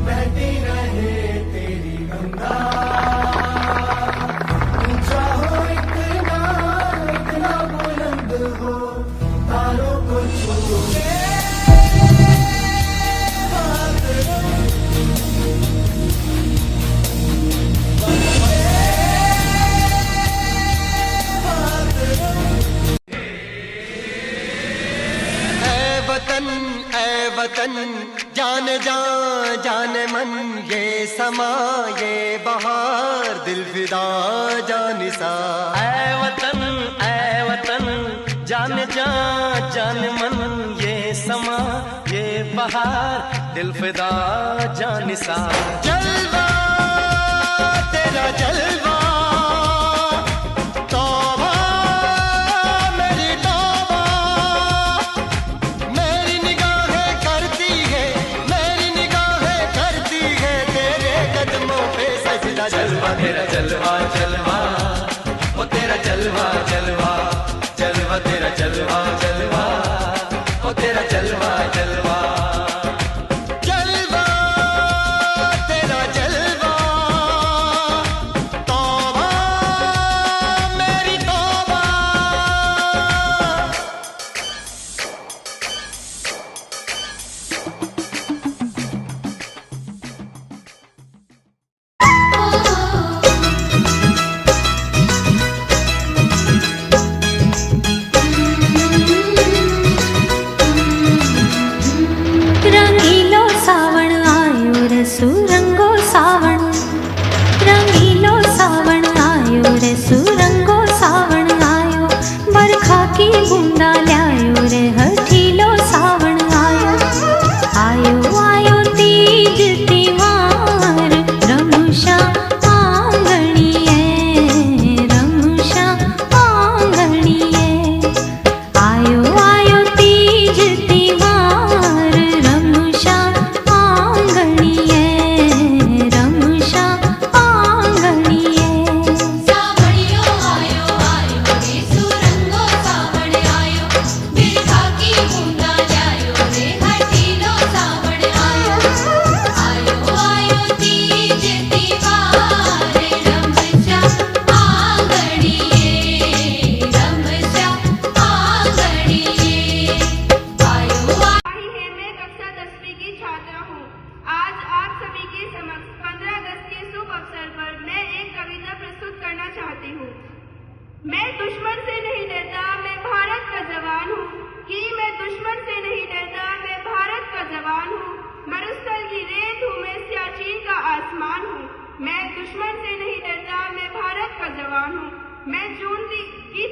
बहती रहे तेरी गंगा। ऊंचा हो इतना, इतना बुलंद हो, तारों को छू के वतन जान जान मन ये समा ये बहार दिल फिदा जानिसा। ऐ वतन जान जान मन ये समा ये बहार दिल फिदा जानिसा। जलवा तेरा जलवा जलवा तेरा जलवा जलवा वो तेरा जलवा जलवा जलवा तेरा जलवा जलवा वो तेरा जलवा जलवा जलवा तेरा जलवा तौबा मेरी तौबा। रंगीलो सावण आयो रे सुरंगो सावण, रंगीलो सावण आयो रे सुरंगो सावण आयो, बरखा की बूंदा ल्यायो रे हठीलो सावण आयो। आयो आयो तीज तिवार रमुषा आंगणीए, रमुषा आंगणीए। आयो आयो तीज तिवार रमुषा आंगणीए, रमुषा आंगणीए। सावणियो आयो आयो रे सुरंगो सावण आयो, बिरखा की बूंदा ल्यायो रे हठीलो सावण आयो। आयो आयो तीज तिवार रमशा आंगणीए, रमशा आंगणीए। आयो मैं कक्षा 10वीं की छात्रा हूँ। आज आप सभी के समक्ष 15 अगस्त के शुभ अवसर पर मैं एक कविता प्रस्तुत करना चाहती हूँ। मैं दुश्मन से नहीं डरता, मैं भारत का जवान हूँ। कि मैं दुश्मन से नहीं डरता, मैं भारत का जवान हूँ। मरुस्थल की रेत हूँ, मैं सियाचिन का आसमान हूँ। मैं दुश्मन से नहीं डरता, मैं भारत का जवान हूँ। मैं जून की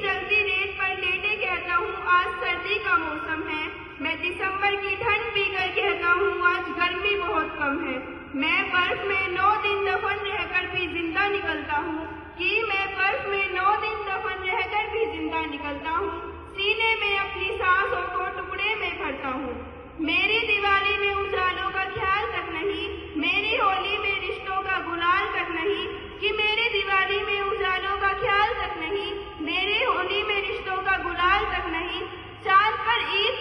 जलती रेत पर लेटे कहता हूँ आज सर्दी का मौसम है। मैं दिसंबर की ठंड पीकर कहता हूँ आज गर्मी बहुत कम है। मैं बर्फ में 9 दिन दफन रहकर भी जिंदा निकलता हूँ। कि मैं बर्फ में 9 दिन दफन रहकर भी जिंदा निकलता हूँ। सीने में अपनी सांसों को टुकड़े में भरता हूँ। मेरी दिवाली में उजालों का ख्याल तक नहीं, मेरी होली में रिश्तों का गुलाल तक नहीं। कि मेरी दिवाली में उजालों का ख्याल तक नहीं, मेरी होली में रिश्तों का गुलाल तक नहीं। चांद पर ईद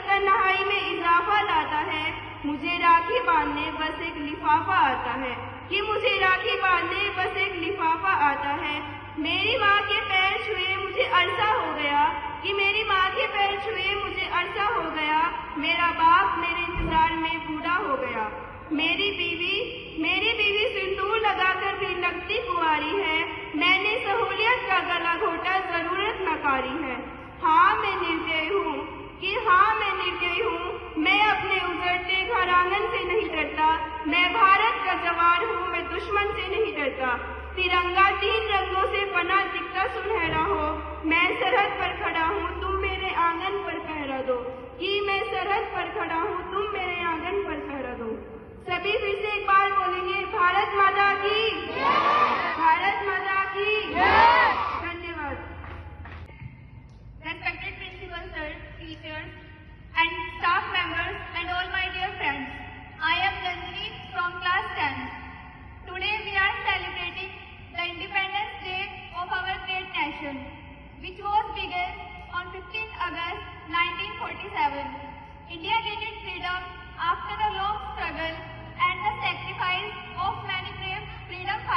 तन्हाई में इजाफा लाता है, मुझे राखी बांधने बस एक लिफाफा आता है। कि मुझे राखी बांधने बस एक लिफाफा आता है। मेरी माँ के पैर छुए मुझे अरसा हो गया। कि मेरी माँ के पैर छुए मुझे अरसा हो गया। मेरा बाप मेरे इंतजार में बूढ़ा हो गया। मेरी बीवी सिंदूर लगाकर भी लगती कुंवारी है। मैंने सहूलियत का गला घोटा, जरूरत नकारी है। हाँ मैं निर्दयी हूँ, कि हाँ मैं निर्दयी हूँ। मैं अपने उजड़ते घर आंगन से नहीं डरता, मैं भारत का जवान हूँ। मैं दुश्मन से नहीं डरता। तिरंगा 3 रंगों से बना दिखता सुनहरा हो। मैं सरहद पर खड़ा हूँ, तुम मेरे आंगन पर पहरा दो। कि मैं सरहद पर खड़ा हूँ, तुम मेरे आंगन पर पहरा दो। सभी फिर से एक बार बोलेंगे, भारत माता की, भारत माता की। धन्यवाद। Respected principal sir, teachers and staff members and all my dear friends, I am Janani from class 10. Today we are celebrating the Independence Day of our great nation, which was begun on 15th August 1947. India gained freedom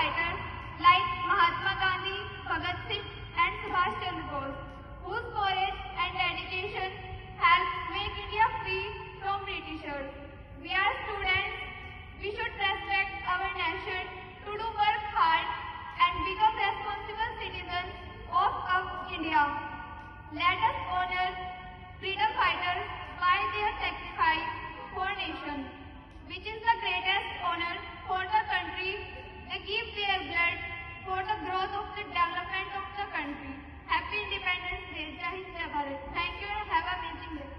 fighters like Mahatma Gandhi, Bhagat Singh and Subhash Chandra Bose, whose courage and dedication helped make India free from Britishers. We are students. We should respect our nation, to do work hard and become responsible citizens of India. Let us honor freedom fighters by their sacrifice for nation, which is the greatest honor for the country. They give their blood for the growth of the development of the country. Happy Independence Day. Jai Hind, Jai Bharat. Thank you and have a amazing day.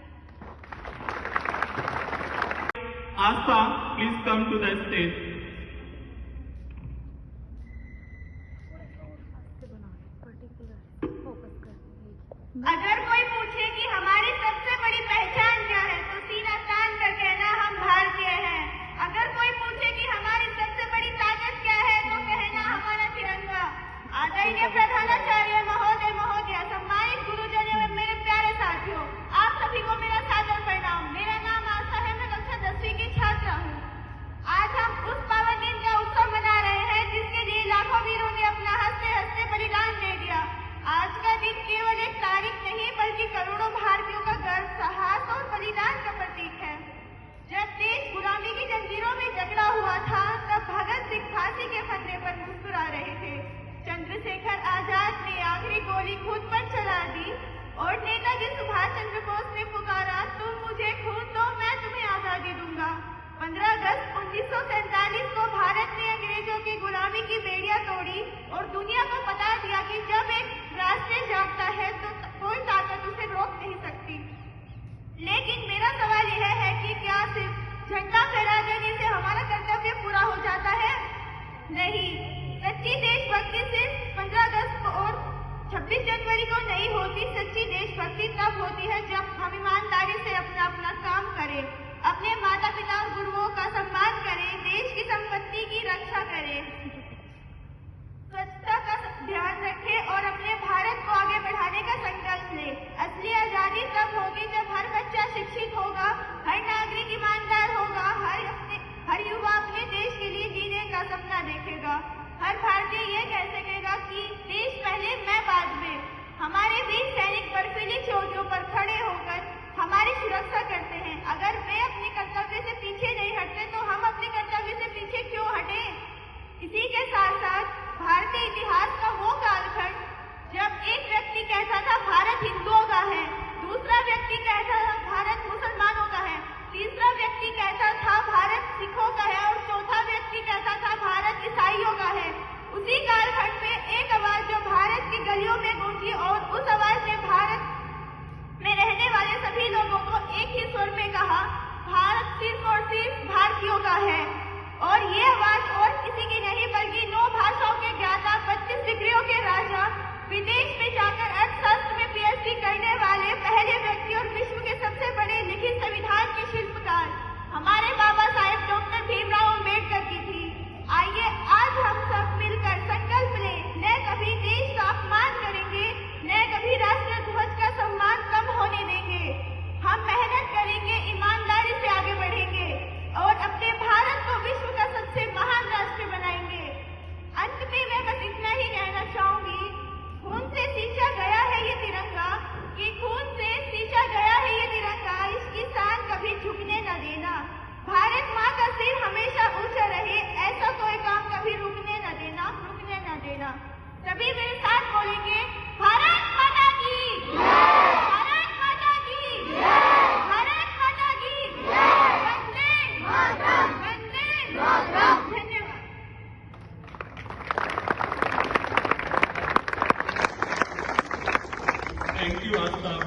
Asta, please come to the stage. अगर कोई पूछे कि हमारी सबसे बड़ी पहचान क्या है तो सीना तान कर कहना हम भारतीय हैं। अगर कोई पूछे कि हमारी सबसे बड़ी ताकत क्या है तो कहना हमारा तिरंगा। आदरणीय प्रधानाचार्य महोदय महोदय, सम्मानित गुरुजन एवं मेरे प्यारे साथियों, आप सभी को मेरा सादर प्रणाम। मेरा नाम आस्था है, मैं कक्षा 10वीं की छात्रा हूँ। आज हम उस पावन दिन का उत्सव मना रहे हैं जिसके लिए लाखों वीरों ने अपना हंसते हंसते बलिदान दे दिया। आज का दिन केवल एक तारीख नहीं बल्कि करोड़ों भारतीयों का गर्व, साहस और बलिदान का प्रतीक है। जब देश गुलामी की जंजीरों में जकड़ा हुआ था तब भगत सिंह फांसी के फंदे पर मुस्कुरा रहे थे। चंद्रशेखर आजाद ने आखिरी गोली खुद पर चला दी और नेताजी सुभाष चंद्र बोस ने पुकारा, तुम मुझे खून दो मैं तुम्हें आजादी दूंगा। 15 अगस्त 1947 को भारत ने अंग्रेजों की गुलामी की बेड़ियां तोड़ी और दुनिया को बता दिया कि जब एक राष्ट्र जागता है तो कोई ताकत उसे रोक नहीं सकती। लेकिन मेरा सवाल यह है कि क्या सिर्फ झंडा फहरा देने से हमारा कर्तव्य पूरा हो जाता है? नहीं, सच्ची देशभक्ति सिर्फ 15 अगस्त और 26 जनवरी को नहीं होती। सच्ची देशभक्ति तब होती है जब हम ईमानदारी से अपना अपना काम करें, अपने माता पिता और गुरुओं का सम्मान करें, देश की संपत्ति की रक्षा करें, स्वच्छता का ध्यान रखें और अपने भारत को आगे बढ़ाने का संकल्प लें। असली आजादी तब होगी जब हर बच्चा शिक्षित होगा, हर नागरिक ईमानदार होगा, हर युवा अपने देश के लिए जीने का सपना देखेगा, हर भारतीय ये कह सकेगा कि देश पहले मैं बाद में। हमारे वीर सैनिक बर्फीली चोटियों पर खड़े होकर हमारी सुरक्षा करते हैं। अगर वे अपने कर्तव्य से पीछे नहीं हटते तो हम अपने कर्तव्य से पीछे क्यों हटे? इसी के साथ साथ भारतीय इतिहास का वो कालखंड जब एक व्यक्ति कहता था भारत हिंदुओं का है, दूसरा व्यक्ति कहता था भारत मुसलमानों का है, तीसरा व्यक्ति कहता था भारत सिखों का है और चौथा व्यक्ति कहता था भारत ईसाइयों का है। उसी कालखंड में एक आवाज जो भारत की गलियों में गूंजी और उस आवाज ने भारत में रहने वाले सभी लोगों को एक ही स्वर में कहा, भारत सिर्फ और सिर्फ भारतीयों का है। और ये आवाज और किसी की नहीं बल्कि 9 भाषाओं के ज्ञाता, 25 डिग्रियों के राजा, विदेश में जाकर अर्थशास्त्र में PhD करने वाले पहले व्यक्ति और विश्व के सबसे बड़े लिखित संविधान के शिल्पकार हमारे बाबा साहेब डॉक्टर भीमराव अम्बेडकर की थी। आइए आज हम सब मिलकर संकल्प लें, न कभी देश का अपमान करेंगे, न कभी राष्ट्र ध्वज का सम्मान कम होने देंगे। हम मेहनत करेंगे, ईमानदारी से आगे बढ़ेंगे और अपने भारत को विश्व का सबसे महान राष्ट्र बनाएंगे। अंत में मैं बस इतना ही कहना चाहूंगी, खून से सींचा गया है ये तिरंगा, कि खून से सींचा गया है ये तिरंगा, इसकी शान कभी झुकने न देना। भारत माँ का सिर हमेशा ऊंचा रहे, ऐसा कोई काम कभी रुकने न देना, रुकने न देना। सभी मेरे साथ बोलेंगे, भारत माता की, भारत माता की, भारत माता की, वंदे मातरम, वंदे मातरम। धन्यवाद। Thank you, Asta.